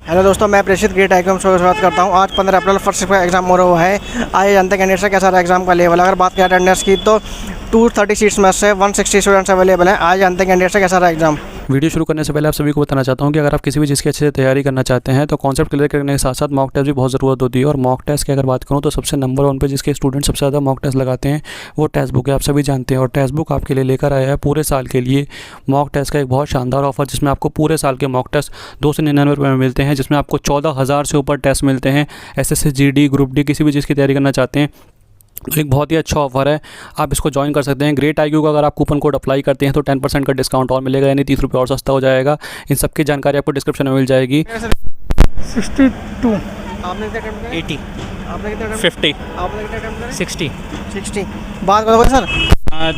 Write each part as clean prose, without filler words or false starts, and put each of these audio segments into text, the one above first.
Hello दोस्तों, मैं प्रेषित ग्रेट आइकॉन शो शुरुआत करता हूं। आज 15 अप्रैल फर्स्ट शिफ्ट का एग्जाम हो रहा है। आइए जानते हैं कैंडिडेट से कैसा रहा एग्जाम का लेवल। अगर बात करें अटेंडेंस की तो 230 सीट्स में से 160 स्टूडेंट्स अवेलेबल हैं। आज जानते हैं कैंडिडेट से कैसा रहा एग्जाम। वीडियो शुरू करने से पहले आप सभी को बताना चाहता हूं कि अगर आप किसी भी चीज़ की अच्छे से तैयारी करना चाहते हैं तो कॉन्सेप्ट क्लियर करने के साथ साथ मॉक टेस्ट भी बहुत ज़रूरत होती है। और मॉक टेस्ट की अगर बात करूं तो सबसे नंबर 1 पे जिसके स्टूडेंट सबसे ज़्यादा मॉक टेस्ट लगाते हैं वो टेक्स्ट बुक है, आप सभी जानते हैं। और टेक्स्ट बुक आपके लिए लेकर आया है पूरे साल के लिए मॉक टेस्ट का एक बहुत शानदार ऑफर, जिसमें आपको पूरे साल के मॉक टेस्ट 299 रुपये में मिलते हैं, जिसमें आपको 14,000 से ऊपर टेस्ट मिलते हैं। SSC GD ग्रुप डी किसी भी चीज़ की तैयारी करना चाहते हैं तो एक बहुत ही अच्छा ऑफर है, आप इसको ज्वाइन कर सकते हैं। ग्रेट IQ का अगर आप कूपन कोड अप्लाई करते हैं तो 10% का डिस्काउंट और मिलेगा, यानी 30 रुपये और सस्ता हो जाएगा। इन सब की जानकारी आपको डिस्क्रिप्शन में मिल जाएगी। 62 आपने कितने अटेम्प्ट करे? 80 आपने कितने अटेम्प्ट? 50 आपने कितने अटेम्प्ट करे? 60 बात करोगे सर?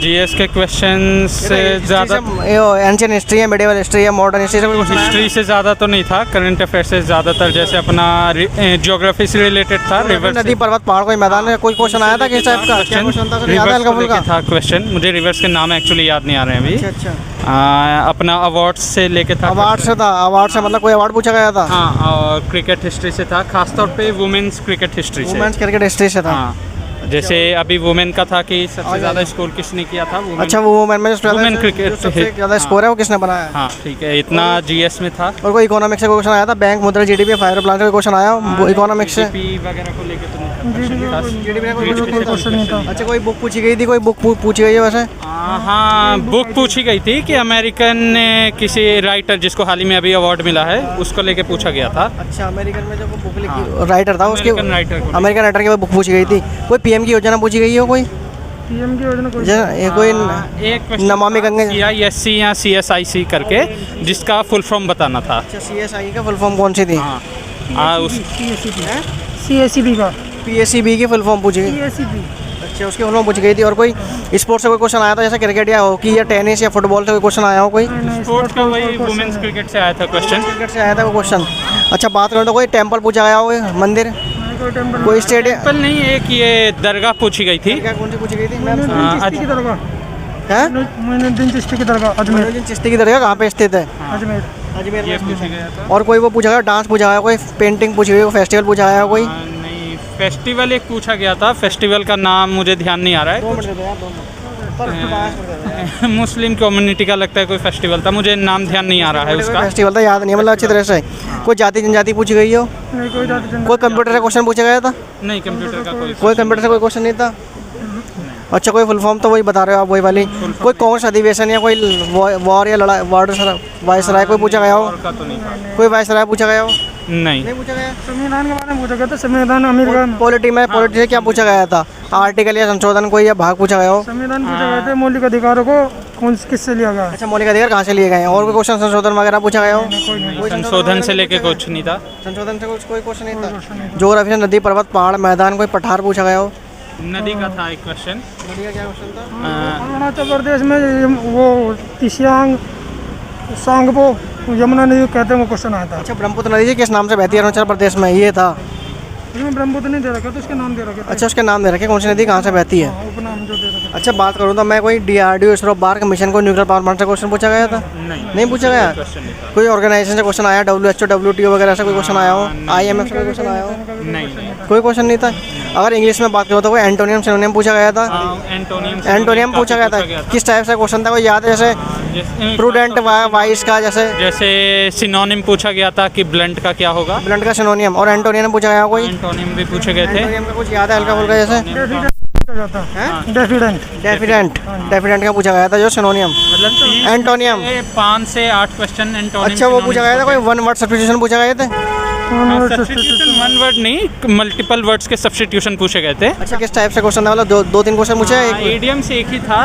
जीएस के क्वेश्चन से ज़्यादा एंशिएंट हिस्ट्री है, मेडिवल हिस्ट्री है, मॉडर्न हिस्ट्री से कोई क्वेश्चन आया? हिस्ट्री से ज़्यादा तो नहीं था, करंट अफेयर से ज़्यादातर, जैसे अपना ज्योग्राफी से रिलेटेड था। रिवर्स नदी पर्वत पहाड़ कोई मैदान में कोई क्वेश्चन आया था किस टाइप का? क्या क्वेश्चन था? याद है हल्का फुल्का? था क्वेश्चन, मुझे रिवर्स के नाम एक्चुअली याद नहीं आ रहे हैं अभी। अच्छा। अपना अवार्ड से लेके था। अवार्ड से था? अवार्ड से मतलब कोई अवार्ड पूछा गया था? हाँ, और क्रिकेट हिस्ट्री से था, खासतौर पे वुमेन्स क्रिकेट हिस्ट्री से। वुमेन्स क्रिकेट हिस्ट्री से था। हाँ, जैसे अभी वुमेन का था कि सबसे ज़्यादा स्कोर किसने किया था। अच्छा, वो वुमेन में वुमेन क्रिकेट सबसे ज़्यादा स्कोर है वो किसने बनाया? हाँ ठीक है, इतना जीएस में था। और कोई इकोनॉमिक्स से कोई क्वेश्चन आया था? बैंक, मुद्रा, जीडीपी, फाइव प्लान से कोई क्वेश्चन आया वो इकोनॉमिक्स से? वगैरह को लेके तो नहीं था। अच्छा, कोई बुक पूछी गई थी? कोई बुक पूछी गई है वैसे? हाँ, बुक पूछी गई थी कि अमेरिकन किसी राइटर जिसको हाल ही में अभी अवार्ड मिला है उसको लेके पूछा गया था। अच्छा, अमेरिकन में जो बुक लिखी राइटर था उसके, अमेरिकन राइटर की बुक पूछी गई थी। कोई पीएम की योजना पूछी गई हो? कोई पीएम की योजना कोई एक नमामि गंगे CISC या CSIC करके, जिसका फुल फॉर्म बताना था। अच्छा, CSI का फुल फॉर्म कौन सी थी? CSCB का PSCB की फुल फॉर्म पूछी गई। अच्छा, उसकी फुल फॉर्म पूछी गई थी। और कोई स्पोर्ट्स से कोई क्वेश्चन आया था, जैसे क्रिकेट या हॉकी या टेनिस या फुटबॉल से कोई क्वेश्चन आया हो? कोई स्पोर्ट्स का वही वुमेन्स क्रिकेट से आया था क्वेश्चन। क्रिकेट से आया था वो क्वेश्चन। अच्छा, बात करें तो कोई टेम्पल पूछा गया हो? मंदिर, कोई स्टेडियम? टेम्पल नहीं, एक ये दरगाह पूछी गई थी। कौन सी पूछी गई थी? चिश्ती की दरगाह अजमेर। चिश्ती की दरगाह कहाँ पे स्थित है? अजमेर में पूछा गया था। और कोई वो पूछा गया, डांस पूछा गया, कोई पेंटिंग पूछी गई, फेस्टिवल पूछा गया कोई? नहीं, फेस्टिवल एक पूछा गया था, फेस्टिवल का नाम मुझे ध्यान नहीं आ रहा है। मुस्लिम कम्युनिटी का लगता है कोई फेस्टिवल था, मुझे नाम ध्यान नहीं आ रहा है उसका। फेस्टिवल था, याद नहीं है मतलब अच्छी तरह से। कोई जाति जनजाति पूछी गई हो? कोई कंप्यूटर से क्वेश्चन पूछा गया था? नहीं, कंप्यूटर का कोई कंप्यूटर से कोई क्वेश्चन नहीं था। अच्छा, कोई फुल फॉर्म तो वही बता रहे हो आप, वही वाली। कोई कांग्रेस अधिवेशन या कोई वॉर या लड़ाई, वायसराय कोई पूछा गया हो? कोई वायसराय पूछा गया हो? नहीं पूछा गया। संविधान के बारे में पूछा गया था, संविधान अमेरिका। पॉलिटी से क्या पूछा गया था? आर्टिकल या संशोधन कोई या भाग पूछा गया हो? संविधान पूछा गया था, मौलिक अधिकारों को कौन किससे लिया गया? अच्छा, मौलिक अधिकार कहाँ से लिए गए हैं? और कोई क्वेश्चन संशोधन वगैरह पूछा गया हो? संशोधन से लेके कुछ नहीं था। संशोधन से कोई क्वेश्चन नहीं था। ज्योग्राफी से नदी, पर्वत, पहाड़, मैदान, कोई पठार पूछा गया हो? नदी का था एक क्वेश्चन। नदी का क्या क्वेश्चन था? अरुणाचल प्रदेश में वो तिसियांग सांगपो यमुना नदी कहते हैं, वो क्वेश्चन आया था। अच्छा, ब्रह्मपुत्र नदी जी किस नाम से बहती है अरुणाचल प्रदेश में? ये था। इसमें ब्रह्मपुत्र नहीं दे रखा तो उसके नाम दे रखे। अच्छा, उसके नाम दे रखे, कौन सी नदी कहाँ से बहती है? उपनाम जो दे रखे। अच्छा, बात करूँ तो मैं कोई DRDO इसरो बार कमीशन को न्यूक्लियर पावर प्लांट से क्वेश्चन पूछा गया था? नहीं पूछा गया। कोई ऑर्गेनाइजेशन से क्वेश्चन आया? WHO, WTO वगैरह से कोई क्वेश्चन आया हो? IMF से कोई क्वेश्चन आया हो? नहीं, कोई क्वेश्चन नहीं था। अगर इंग्लिश में बात करो तो कोई एंटोनियम सिनोनियम पूछा गया था? एंटोनियम पूछा गया था। किस टाइप से क्वेश्चन था, कोई याद है? जैसे प्रूडेंट, वाइस का, जैसे सिनोनिम पूछा गया था कि ब्लंट का क्या होगा, ब्लंट का सिनोनियम। और एंटोनियम पूछा गया कोई? एंटोनिम भी पूछे गए थे। एंटोनियम का कुछ याद है हल्का फुल्का? जैसे डेफिडेंट का पूछा गया था जो सिनोनियम, मतलब एंटोनियम। 5 से 8 क्वेश्चन एंटोनिम। अच्छा, वो पूछा गया था कोई वन वर्ड सब्स्टिट्यूशन पूछा गए थे? वन वर्ड नहीं, मल्टीपल वर्ड्स के सब्स्टिट्यूशन पूछे गए थे। अच्छा, किस टाइप से क्वेश्चन था? मतलब 2-3 क्वेश्चन पूछे? ईडियम से एक ही था,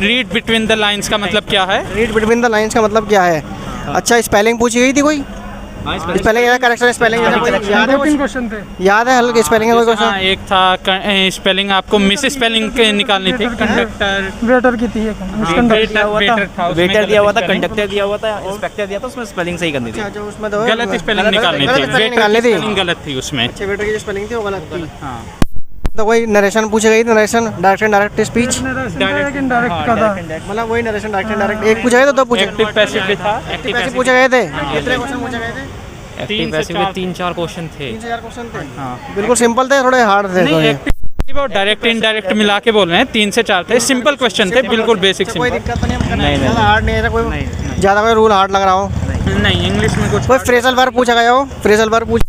रीड बिटवीन द लाइंस का मतलब क्या है? रीड बिटवीन द लाइंस का मतलब क्या है? अच्छा, स्पेलिंग पूछी गई थी कोई? स्पेलिंग या करेक्शन स्पेलिंग याद है? 2-3 क्वेश्चन थे। याद है हल्के स्पेलिंग का कोई क्वेश्चन? एक था स्पेलिंग, आपको मिस स्पेलिंग निकालनी थी। कंडक्टर वेटर की थी, वेटर दिया हुआ था, कंडक्टर दिया हुआ था, इंस्पेक्टर दिया था, उसमें स्पेलिंग सही करनी थी। अच्छा, उसमें तो गलत स्पेलिंग निकालनी थी, गलत थी उसमें। अच्छा, वेटर की जो स्पेलिंग थी वो गलत थी। हाँ, तो कोई नरेशन पूछी गई थी? Narration, direct and direct speech, direct का था, मतलब वही नरेशन, डायरेक्ट एंड डायरेक्ट। एक पूछा गया तो दो पूछे? एक्टिव पैसिव भी था। एक्टिव पैसिव पूछे गए थे? कितने क्वेश्चन पूछे गए थे? एक्टिव पैसिव में 3-4 क्वेश्चन थे। 3 से 4 क्वेश्चन थे। हाँ बिल्कुल सिंपल थे, थोड़े हार्ड थे। नहीं एक्टिव और डायरेक्ट इनडायरेक्ट मिला के बोल रहे हैं, 3 से 4 थे, सिंपल क्वेश्चन थे, बिल्कुल बेसिक कोई सिंपल। दिक्कत तो नहीं है, नहीं, ज़्यादा हार्ड नहीं है, कोई ज़्यादा कोई रूल हार्ड लग रहा हो? नहीं इंग्लिश में कुछ कोई फ्रेजल वर्ब पूछा गया हो? फ्रेजल वर्ब पूछ,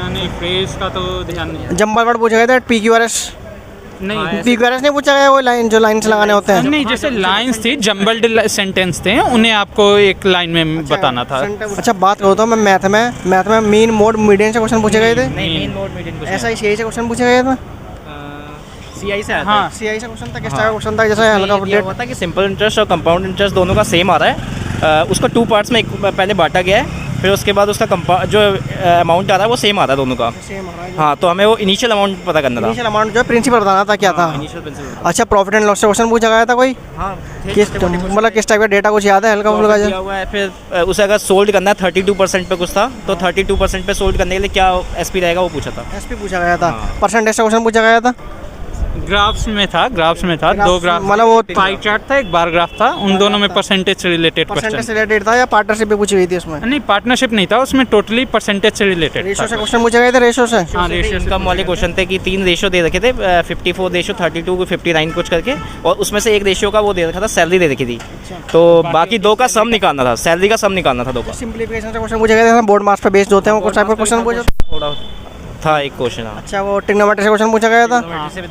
नहीं फ्रेज का तो ध्यान नहीं है। जंबल वर्ड पूछा गया था, PQRS? नहीं PQRS नहीं पूछा गया, वो लाइन जो लाइन से लगाने होते हैं। नहीं जैसे लाइंस थी, जम्बल्ड सेंटेंस थे, उन्हें आपको एक लाइन में बताना था। अच्छा बात करो तो मैं मैथ में मीन मोड मीडियन से क्वेश्चन पूछे गए थे। नहीं मेन मोड मीडियन कुछ ऐसा ही CI से क्वेश्चन पूछा गया था। CI से आता हाँ CI से क्वेश्चन था, किस टाइप का क्वेश्चन था? जैसे हल्का है। ये अपडेट। हुआ था कि सिंपल इंटरेस्ट और कंपाउंड इंटरेस्ट दोनों का सेम आ रहा है, उसको 2 पार्ट्स में एक पहले बांटा गया है, फिर उसके बाद उसका जो अमाउंट आ रहा है वो सेम आ रहा है दोनों का। सेम आ रहा है। हाँ तो हमें वो इनिशियल अमाउंट पता करना था। इनिशियल अमाउंट जो प्रिंसिपल बताना था क्या था। Initial principal. अच्छा प्रॉफिट एंड लॉस से क्वेश्चन पूछा गया था कोई? हाँ किस मतलब किस टाइप का डेटा कुछ याद है हल्का फुल्का? दिया हुआ है, फिर उसे अगर सोल्ड करना है 32% पे कुछ था, तो 32% पे सोल्ड करने के लिए क्या SP रहेगा वो पूछा था। SP पूछा गया था। परसेंटेज से क्वेश्चन पूछा गया था। ग्राफ्स में था 2 ग्राफ, मतलब वो पाई चार्ट था, एक बार ग्राफ था, उन दोनों में परसेंटेज से रिलेटेड परसेंटेज क्वेश्चन। से रिलेटेड था या पार्टनरशिप भी पूछी गई थी उसमें? नहीं पार्टनरशिप नहीं था उसमें, टोटली परसेंटेज से रिलेटेड रेशो से क्वेश्चन पूछे गए थे। रेशो से हाँ रेशियो से इनकम वाले क्वेश्चन थे कि 3 रेशियो दे रखे थे, 54 रेशियो 32 59 कुछ करके, और उसमें से एक रेशियो का वो दे रखा था, सैलरी दे रखी थी, तो बाकी 2 का सम निकालना था, सैलरी का सम निकालना था 2 का। सिंप्लीफिकेशन से क्वेश्चन पूछे गए थे, बोर्ड मार्क्स पे बेस्ड होते हैं वो कुछ टाइप का क्वेश्चन पूछे। थोड़ा था एक क्वेश्चन। अच्छा वो ट्रिग्नोमेट्री से क्वेश्चन पूछा गया था।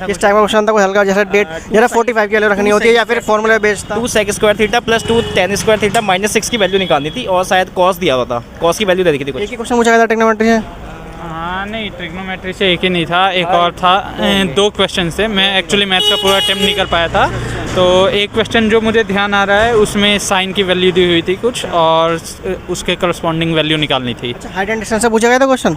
किस टाइप का क्वेश्चन था? कोई हल्का जैसे डेट जरा 45 की वैल्यू रखनी होती है या फिर फॉर्मूला बेस्ड था? 2 sec square theta plus 2 tan square theta minus 6 की वैल्यू निकालनी थी, और शायद कॉस दिया हुआ था, कॉस की वैल्यू दे रखी थी कुछ। एक ही क्वेश्चन पूछा गया था ट्रिग्नोमेट्री से। हाँ नहीं ट्रिग्नोमेट्री से एक ही नहीं था, एक और था, 2 क्वेश्चन थे। मैं एक्चुअली मैथ्स का पूरा अटेम्प्ट नहीं कर पाया था, तो एक क्वेश्चन जो मुझे ध्यान आ रहा है उसमें साइन की वैल्यू दी हुई थी कुछ, और उसके करस्पॉन्डिंग वैल्यू निकालनी थी। अच्छा हाइट एंड डिस्टेंस से पूछा गया था क्वेश्चन?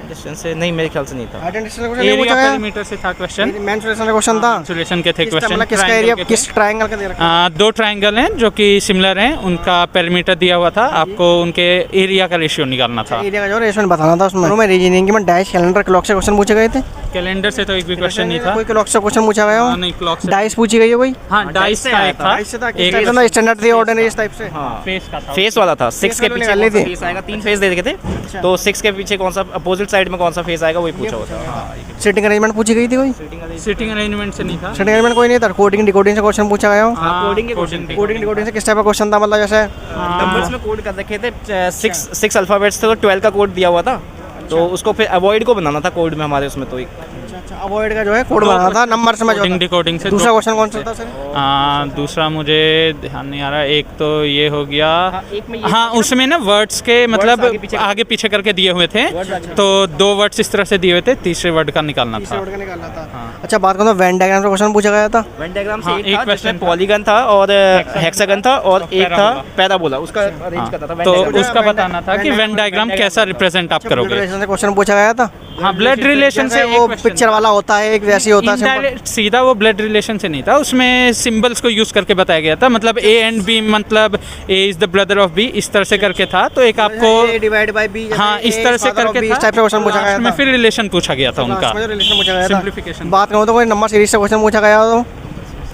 डिस्टेंस से नहीं, मेरे ख्याल से नहीं था। हाइट एंड डिस्टेंस का क्वेश्चन नहीं एरिया पूछा गया? पेरीमीटर से था क्वेश्चन, मेंसुरेशन का क्वेश्चन था। इंसुलेशन के थे क्वेश्चन। मतलब किसका एरिया किस ट्रायंगल का दे रखा है? 2 ट्रायंगल हैं जो कि सिमिलर हैं, उनका पेरीमीटर दिया हुआ था, आपको उनके एरिया का रेशियो निकालना था। एरिया का जो रेशो बताना था उसमें। मैं रीजनिंग में डाइस कैलेंडर क्लॉक से क्वेश्चन पूछे गए थे। कैलेंडर से तो एक भी क्वेश्चन नहीं था। कोई क्लॉक से क्वेश्चन पूछा गया हो? नहीं क्लॉक से। डाइस पूछी गई है कोई? हाँ डाइस का एक था, किस टाइप का? स्टैंडर्ड थी ऑर्डिनरी इस टाइप से? फेस का था। फेस वाला था, 6 के पीछे निकालनी कौन सा थी। फेस आएगा, 3 फेस दे रखे थे, तो 6 के पीछे कौन सा अपोजिट साइड में कौन सा फेस आएगा वही पूछा हुआ था। सिटिंग अरेंजमेंट पूछी गई थी कोई? सिटिंग अरेंजमेंट से नहीं था। सिटिंग अरेंजमेंट कोई नहीं था। कोडिंग डिकोडिंग से क्वेश्चन पूछा गया हो? कोडिंग के क्वेश्चन थे। कोडिंग डिकोडिंग से किस टाइप का क्वेश्चन था? मतलब जैसे नंबर्स में कोड कर रखे थे, 6 अल्फाबेट्स थे, तो 12 का कोड दिया हुआ था, तो उसको फिर अवॉइड को बनाना था कोड में हमारे उसमें, तो एक अच्छा अवॉइड का जो है कोड बनाना था नंबर से। कोडिंग डिकोडिंग से। दूसरा क्वेश्चन कौन सा था सर? दूसरा मुझे ध्यान नहीं आ रहा, एक तो ये हो गया। एक में ये हाँ उसमें ना वर्ड्स के मतलब आगे पीछे करके दिए हुए थे, तो 2 वर्ड्स इस तरह से दिए हुए थे, तीसरे वर्ड का निकालना था। वर्ड का निकालना था। अच्छा बात करो तो वेन डायग्राम से क्वेश्चन पूछा गया था। वेन डायग्राम से हाँ, एक एक था क्वेश्चन जिसमें पॉलीगन था और हेक्सागन था, और एक था पैराबोला, उसका अरेंज करना था। तो उसका बताना था कि वेन डायग्राम कैसा रिप्रेजेंट आप करोगे। रिलेशन से क्वेश्चन पूछा गया था। हाँ ब्लड रिलेशन से वो पिक्चर वाला होता है एक वैसी होता है सिंपल। इनडायरेक्ट सीधा वो ब्लड रिलेशन से नहीं था, उसमें सिंबल्स को यूज करके बताया गया था, मतलब A एंड B, मतलब A is the brother of B, इस तरह से करके था, तो एक आपको डिवाइड बाय B। हाँ इस तरह से करके था। इस टाइप का क्वेश्चन पूछा गया में था। फिर रिलेशन पूछा गया था उनका, रिलेशन पूछा गया था। सिंप्लीफिकेशन। बात करो तो कोई नंबर सीरीज से क्वेश्चन पूछा गया तो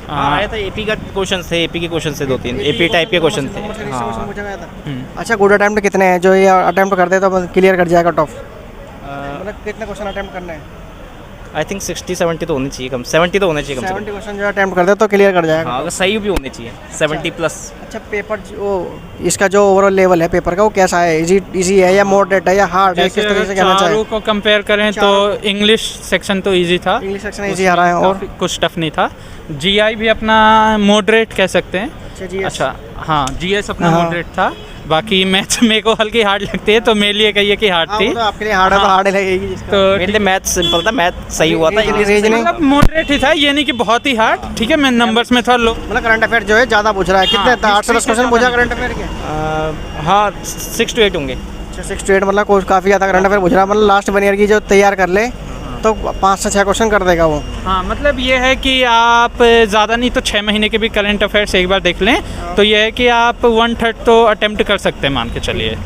आया था एपी का क्वेश्चन थे, एपी के क्वेश्चन थे 2-3 एपी टाइप के क्वेश्चन थे। अच्छा गुड अटेम्प्ट कितने हैं जो ये अटेम्प्ट कर दे तो क्लियर कर जाएगा टॉप? मतलब कितने क्वेश्चन अटेम्प्ट करने हैं? आई थिंक 60-70 तो होनी चाहिए, कम 70 तो होने चाहिए कम से 70 क्वेश्चन जो अटेम्प्ट कर दे तो क्लियर कर कम। जाएगा। हाँ अगर सही भी होने चाहिए 70 प्लस। अच्छा पेपर जो इसका जो ओवरऑल लेवल है पेपर का वो कैसा है? इजी है या मॉडरेट है या हार्ड है? किस तरीके से कहना चाहिए? चारों को कंपेयर करें तो इंग्लिश सेक्शन तो इजी था, इंग्लिश सेक्शन इजी आ रहा है और कुछ टफ नहीं था। जीआई भी अपना मॉडरेट कह सकते हैं। अच्छा हाँ जीएस अपना मॉडरेट था, बाकी मैथ्स मेरे को हल्की हार्ड लगती है, तो मेरे लिए कहिए कि हार्ड थी। तो आपके लिए हार्ड है तो हार्ड लगेगी। तो मेरे लिए मैथ सिंपल था, मैथ सही हुआ था। मतलब मॉडरेट ही था, ये नहीं कि बहुत ही हार्ड। ठीक है मैं नंबर्स में थोड़ा लो, मतलब करंट अफेयर जो है ज़्यादा पूछ रहा है। कितने 8 से 10 क्वेश्चन पूछा करंट अफेयर के? हाँ 6 to 8 होंगे। अच्छा 6 to 8 मतलब काफ़ी ज़्यादा करंट अफेयर पूछ रहा है। मतलब लास्ट 1 ईयर की जो तैयार कर ले तो 5 से 6 क्वेश्चन कर देगा वो। हाँ मतलब ये है कि आप ज़्यादा नहीं तो 6 महीने के भी करंट अफेयर्स एक बार देख लें, तो ये है कि आप 1/3 तो अटेम्प्ट कर सकते हैं, मान के चलिए।